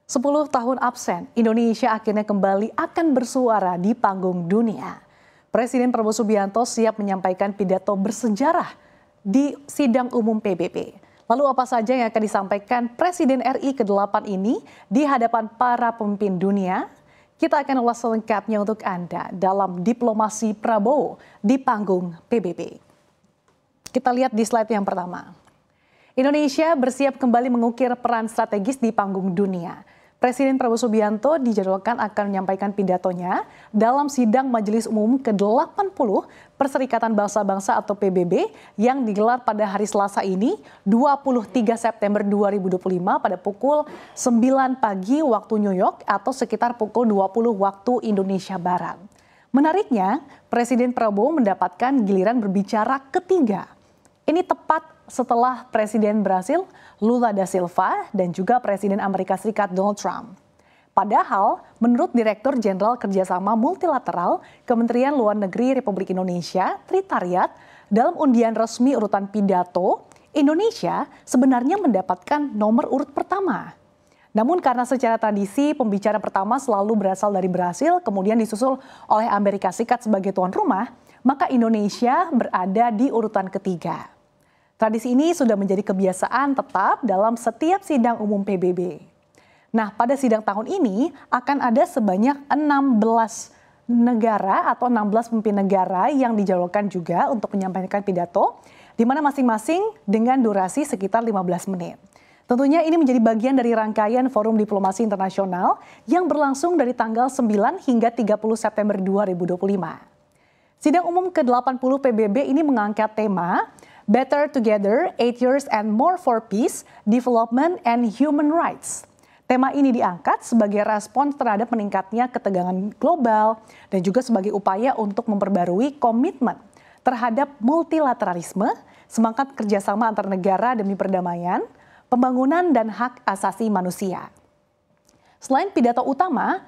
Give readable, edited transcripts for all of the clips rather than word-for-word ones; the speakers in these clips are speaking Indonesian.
10 tahun absen, Indonesia akhirnya kembali akan bersuara di panggung dunia. Presiden Prabowo Subianto siap menyampaikan pidato bersejarah di sidang umum PBB. Lalu apa saja yang akan disampaikan Presiden RI ke-8 ini di hadapan para pemimpin dunia? Kita akan ulas selengkapnya untuk Anda dalam Diplomasi Prabowo di panggung PBB. Kita lihat di slide yang pertama. Indonesia bersiap kembali mengukir peran strategis di panggung dunia. Presiden Prabowo Subianto dijadwalkan akan menyampaikan pidatonya dalam sidang Majelis Umum ke-80 Perserikatan Bangsa-Bangsa atau PBB yang digelar pada hari Selasa ini 23 September 2025 pada pukul 9 pagi waktu New York atau sekitar pukul 20 waktu Indonesia Barat. Menariknya, Presiden Prabowo mendapatkan giliran berbicara ketiga. Ini tepat setelah Presiden Brasil Lula da Silva dan juga Presiden Amerika Serikat Donald Trump. Padahal, menurut Direktur Jenderal Kerjasama Multilateral Kementerian Luar Negeri Republik Indonesia, Tritariat, dalam undian resmi urutan pidato, Indonesia sebenarnya mendapatkan nomor urut pertama. Namun karena secara tradisi pembicara pertama selalu berasal dari Brasil, kemudian disusul oleh Amerika Serikat sebagai tuan rumah, maka Indonesia berada di urutan ketiga. Tradisi ini sudah menjadi kebiasaan tetap dalam setiap sidang umum PBB. Nah, pada sidang tahun ini akan ada sebanyak 16 negara atau 16 pemimpin negara yang dijadwalkan juga untuk menyampaikan pidato, di mana masing-masing dengan durasi sekitar 15 menit. Tentunya ini menjadi bagian dari rangkaian Forum Diplomasi Internasional yang berlangsung dari tanggal 9 hingga 30 September 2025. Sidang umum ke-80 PBB ini mengangkat tema Better Together, 8 Years and More for Peace, Development and Human Rights. Tema ini diangkat sebagai respons terhadap meningkatnya ketegangan global dan juga sebagai upaya untuk memperbarui komitmen terhadap multilateralisme, semangat kerjasama antar negara demi perdamaian, pembangunan dan hak asasi manusia. Selain pidato utama,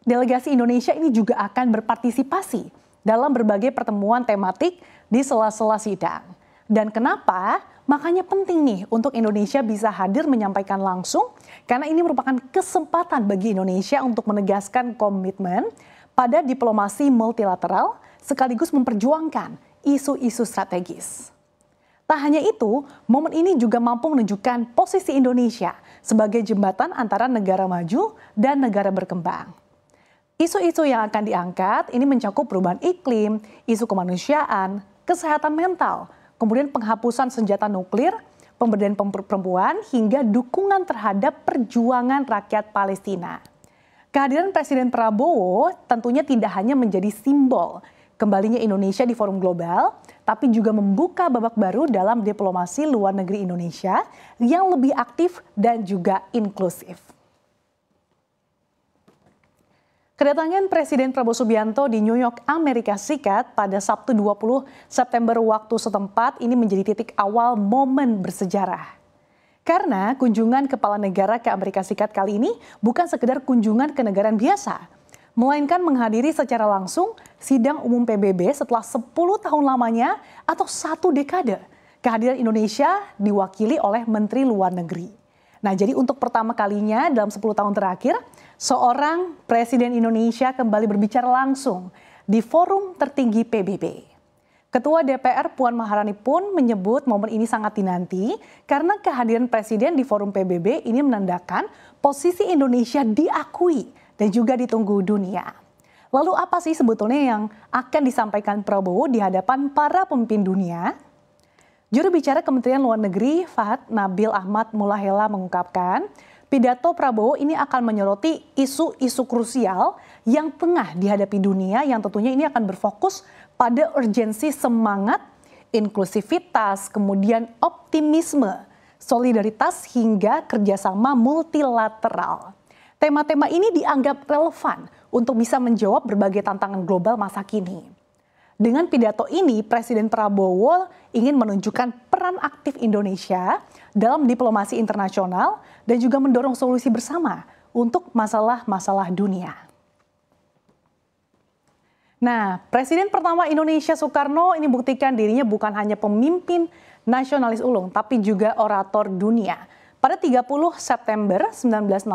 delegasi Indonesia ini juga akan berpartisipasi dalam berbagai pertemuan tematik di sela-sela sidang. Dan kenapa? Makanya penting nih untuk Indonesia bisa hadir menyampaikan langsung karena ini merupakan kesempatan bagi Indonesia untuk menegaskan komitmen pada diplomasi multilateral sekaligus memperjuangkan isu-isu strategis. Tak hanya itu, momen ini juga mampu menunjukkan posisi Indonesia sebagai jembatan antara negara maju dan negara berkembang. Isu-isu yang akan diangkat ini mencakup perubahan iklim, isu kemanusiaan, kesehatan mental, kemudian penghapusan senjata nuklir, pemberdayaan perempuan, hingga dukungan terhadap perjuangan rakyat Palestina. Kehadiran Presiden Prabowo tentunya tidak hanya menjadi simbol kembalinya Indonesia di forum global, tapi juga membuka babak baru dalam diplomasi luar negeri Indonesia yang lebih aktif dan juga inklusif. Kedatangan Presiden Prabowo Subianto di New York, Amerika Serikat pada Sabtu 20 September waktu setempat ini menjadi titik awal momen bersejarah. Karena kunjungan kepala negara ke Amerika Serikat kali ini bukan sekedar kunjungan ke negara biasa, melainkan menghadiri secara langsung sidang umum PBB setelah 10 tahun lamanya atau 1 dekade kehadiran Indonesia diwakili oleh Menteri Luar Negeri. Nah, jadi untuk pertama kalinya dalam 10 tahun terakhir, seorang Presiden Indonesia kembali berbicara langsung di forum tertinggi PBB. Ketua DPR Puan Maharani pun menyebut momen ini sangat dinanti karena kehadiran Presiden di forum PBB ini menandakan posisi Indonesia diakui dan juga ditunggu dunia. Lalu apa sih sebetulnya yang akan disampaikan Prabowo di hadapan para pemimpin dunia? Juru bicara Kementerian Luar Negeri Fahad Nabil Ahmad Mulahela mengungkapkan, pidato Prabowo ini akan menyoroti isu-isu krusial yang tengah dihadapi dunia yang tentunya ini akan berfokus pada urgensi semangat, inklusivitas, kemudian optimisme, solidaritas hingga kerjasama multilateral. Tema-tema ini dianggap relevan untuk bisa menjawab berbagai tantangan global masa kini. Dengan pidato ini, Presiden Prabowo ingin menunjukkan peran aktif Indonesia dalam diplomasi internasional dan juga mendorong solusi bersama untuk masalah-masalah dunia. Nah, Presiden pertama Indonesia Soekarno ini buktikan dirinya bukan hanya pemimpin nasionalis ulung, tapi juga orator dunia. Pada 30 September 1960,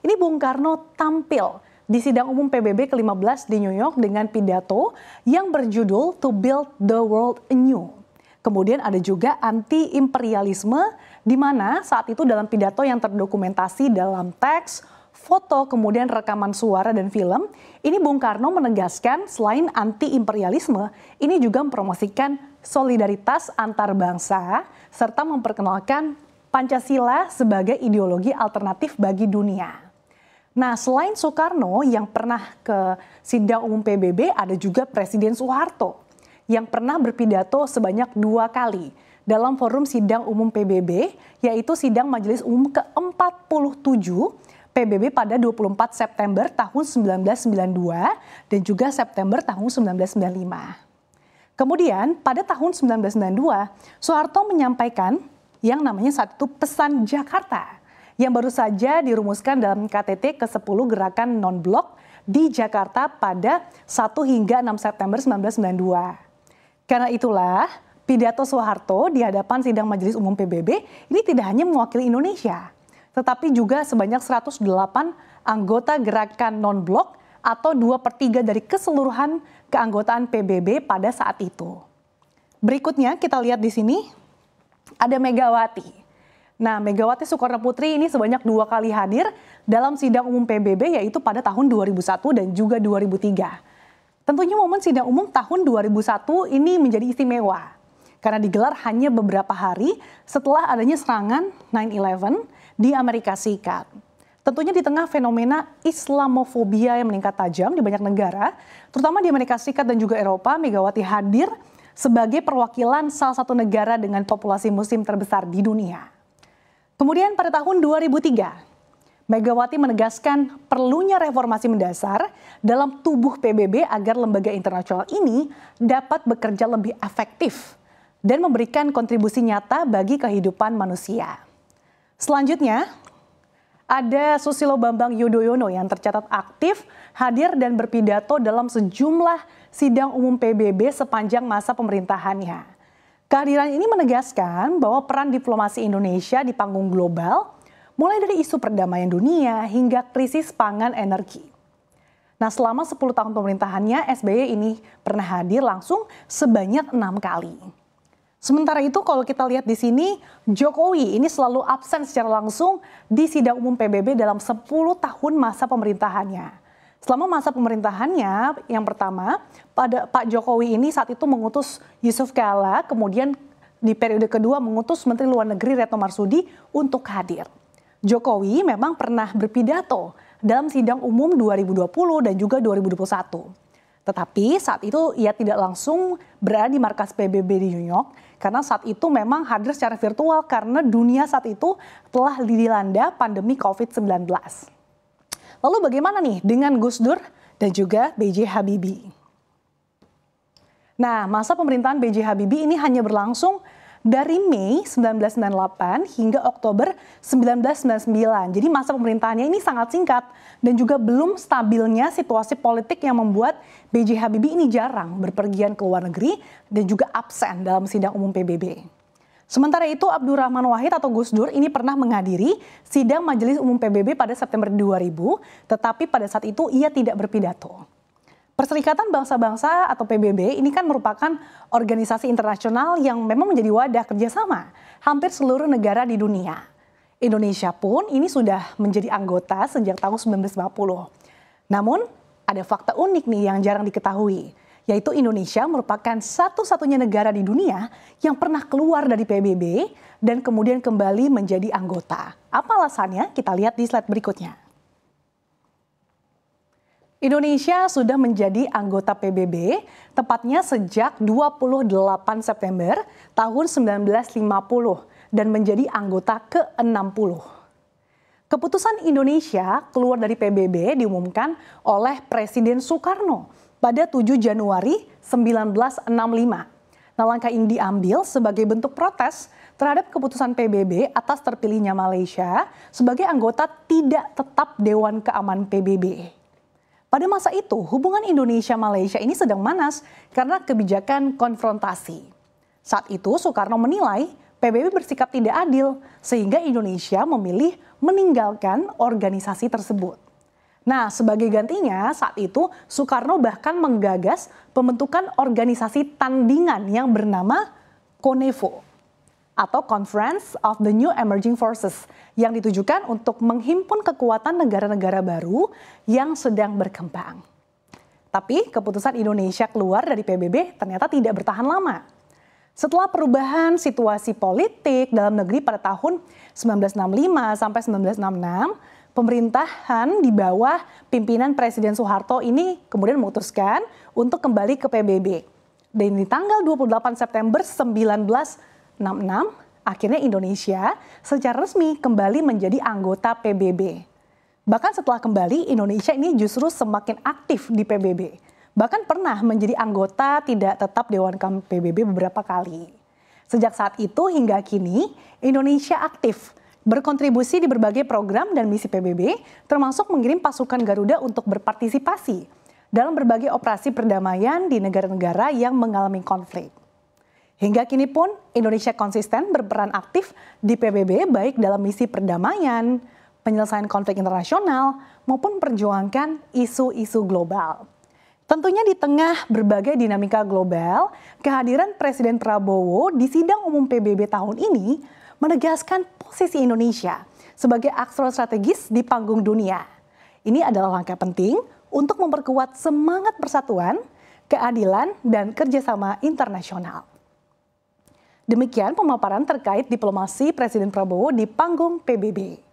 ini Bung Karno tampil di sidang umum PBB ke-15 di New York dengan pidato yang berjudul To Build the World Anew. Kemudian ada juga anti-imperialisme, di mana saat itu dalam pidato yang terdokumentasi dalam teks, foto, kemudian rekaman suara dan film, ini Bung Karno menegaskan selain anti-imperialisme, ini juga mempromosikan solidaritas antar bangsa, serta memperkenalkan Pancasila sebagai ideologi alternatif bagi dunia. Nah, selain Soekarno yang pernah ke sidang umum PBB, ada juga Presiden Soeharto yang pernah berpidato sebanyak 2 kali dalam forum sidang umum PBB, yaitu sidang Majelis Umum ke-47 PBB pada 24 September tahun 1992 dan juga September tahun 1995. Kemudian pada tahun 1992, Soeharto menyampaikan yang namanya saat itu Pesan Jakarta yang baru saja dirumuskan dalam KTT ke-10 Gerakan Non-Blok di Jakarta pada 1 hingga 6 September 1992. Karena itulah pidato Soeharto di hadapan sidang Majelis Umum PBB ini tidak hanya mewakili Indonesia, tetapi juga sebanyak 108 anggota Gerakan Non-Blok atau 2/3 dari keseluruhan keanggotaan PBB pada saat itu. Berikutnya kita lihat di sini. Ada Megawati. Nah, Megawati Soekarno Putri ini sebanyak 2 kali hadir dalam sidang umum PBB, yaitu pada tahun 2001 dan juga 2003. Tentunya momen sidang umum tahun 2001 ini menjadi istimewa karena digelar hanya beberapa hari setelah adanya serangan 9/11 di Amerika Serikat. Tentunya di tengah fenomena Islamofobia yang meningkat tajam di banyak negara, terutama di Amerika Serikat dan juga Eropa, Megawati hadir sebagai perwakilan salah satu negara dengan populasi muslim terbesar di dunia. Kemudian pada tahun 2003, Megawati menegaskan perlunya reformasi mendasar dalam tubuh PBB agar lembaga internasional ini dapat bekerja lebih efektif dan memberikan kontribusi nyata bagi kehidupan manusia. Selanjutnya, ada Susilo Bambang Yudhoyono yang tercatat aktif hadir dan berpidato dalam sejumlah sidang umum PBB sepanjang masa pemerintahannya. Kehadiran ini menegaskan bahwa peran diplomasi Indonesia di panggung global, mulai dari isu perdamaian dunia hingga krisis pangan energi. Nah, selama 10 tahun pemerintahannya, SBY ini pernah hadir langsung sebanyak 6 kali. Sementara itu kalau kita lihat di sini, Jokowi ini selalu absen secara langsung di sidang umum PBB dalam 10 tahun masa pemerintahannya. Selama masa pemerintahannya yang pertama, pada Pak Jokowi ini saat itu mengutus Yusuf Kala, kemudian di periode kedua mengutus Menteri Luar Negeri Retno Marsudi untuk hadir. Jokowi memang pernah berpidato dalam sidang umum 2020 dan juga 2021. Tetapi saat itu ia tidak langsung berada di markas PBB di New York karena saat itu memang hadir secara virtual karena dunia saat itu telah dilanda pandemi COVID-19. Lalu bagaimana nih dengan Gus Dur dan juga B.J. Habibie? Nah, masa pemerintahan B.J. Habibie ini hanya berlangsung dari Mei 1998 hingga Oktober 1999. Jadi masa pemerintahannya ini sangat singkat dan juga belum stabilnya situasi politik yang membuat B.J. Habibie ini jarang berpergian ke luar negeri dan juga absen dalam sidang umum PBB. Sementara itu Abdurrahman Wahid atau Gus Dur ini pernah menghadiri sidang Majelis Umum PBB pada September 2000, tetapi pada saat itu ia tidak berpidato. Perserikatan Bangsa-Bangsa atau PBB ini kan merupakan organisasi internasional yang memang menjadi wadah kerjasama hampir seluruh negara di dunia. Indonesia pun ini sudah menjadi anggota sejak tahun 1950. Namun ada fakta unik nih yang jarang diketahui, yaitu Indonesia merupakan satu-satunya negara di dunia yang pernah keluar dari PBB dan kemudian kembali menjadi anggota. Apa alasannya? Kita lihat di slide berikutnya. Indonesia sudah menjadi anggota PBB tepatnya sejak 28 September tahun 1950 dan menjadi anggota ke-60. Keputusan Indonesia keluar dari PBB diumumkan oleh Presiden Soekarno pada 7 Januari 1965. Nah, langkah ini diambil sebagai bentuk protes terhadap keputusan PBB atas terpilihnya Malaysia sebagai anggota tidak tetap Dewan Keamanan PBB. Pada masa itu, hubungan Indonesia-Malaysia ini sedang manas karena kebijakan konfrontasi. Saat itu, Soekarno menilai PBB bersikap tidak adil sehingga Indonesia memilih meninggalkan organisasi tersebut. Nah, sebagai gantinya saat itu Soekarno bahkan menggagas pembentukan organisasi tandingan yang bernama CONEVO atau Conference of the New Emerging Forces yang ditujukan untuk menghimpun kekuatan negara-negara baru yang sedang berkembang. Tapi keputusan Indonesia keluar dari PBB ternyata tidak bertahan lama. Setelah perubahan situasi politik dalam negeri pada tahun 1965 sampai 1966, pemerintahan di bawah pimpinan Presiden Soeharto ini kemudian memutuskan untuk kembali ke PBB. Dan di tanggal 28 September 1966, akhirnya Indonesia secara resmi kembali menjadi anggota PBB. Bahkan setelah kembali, Indonesia ini justru semakin aktif di PBB. Bahkan pernah menjadi anggota tidak tetap Dewan Keamanan PBB beberapa kali. Sejak saat itu hingga kini, Indonesia aktif berkontribusi di berbagai program dan misi PBB, termasuk mengirim pasukan Garuda untuk berpartisipasi dalam berbagai operasi perdamaian di negara-negara yang mengalami konflik. Hingga kini pun, Indonesia konsisten berperan aktif di PBB baik dalam misi perdamaian, penyelesaian konflik internasional, maupun perjuangkan isu-isu global. Tentunya di tengah berbagai dinamika global, kehadiran Presiden Prabowo di sidang umum PBB tahun ini menegaskan posisi Indonesia sebagai aktor strategis di panggung dunia. Ini adalah langkah penting untuk memperkuat semangat persatuan, keadilan, dan kerjasama internasional. Demikian pemaparan terkait diplomasi Presiden Prabowo di panggung PBB.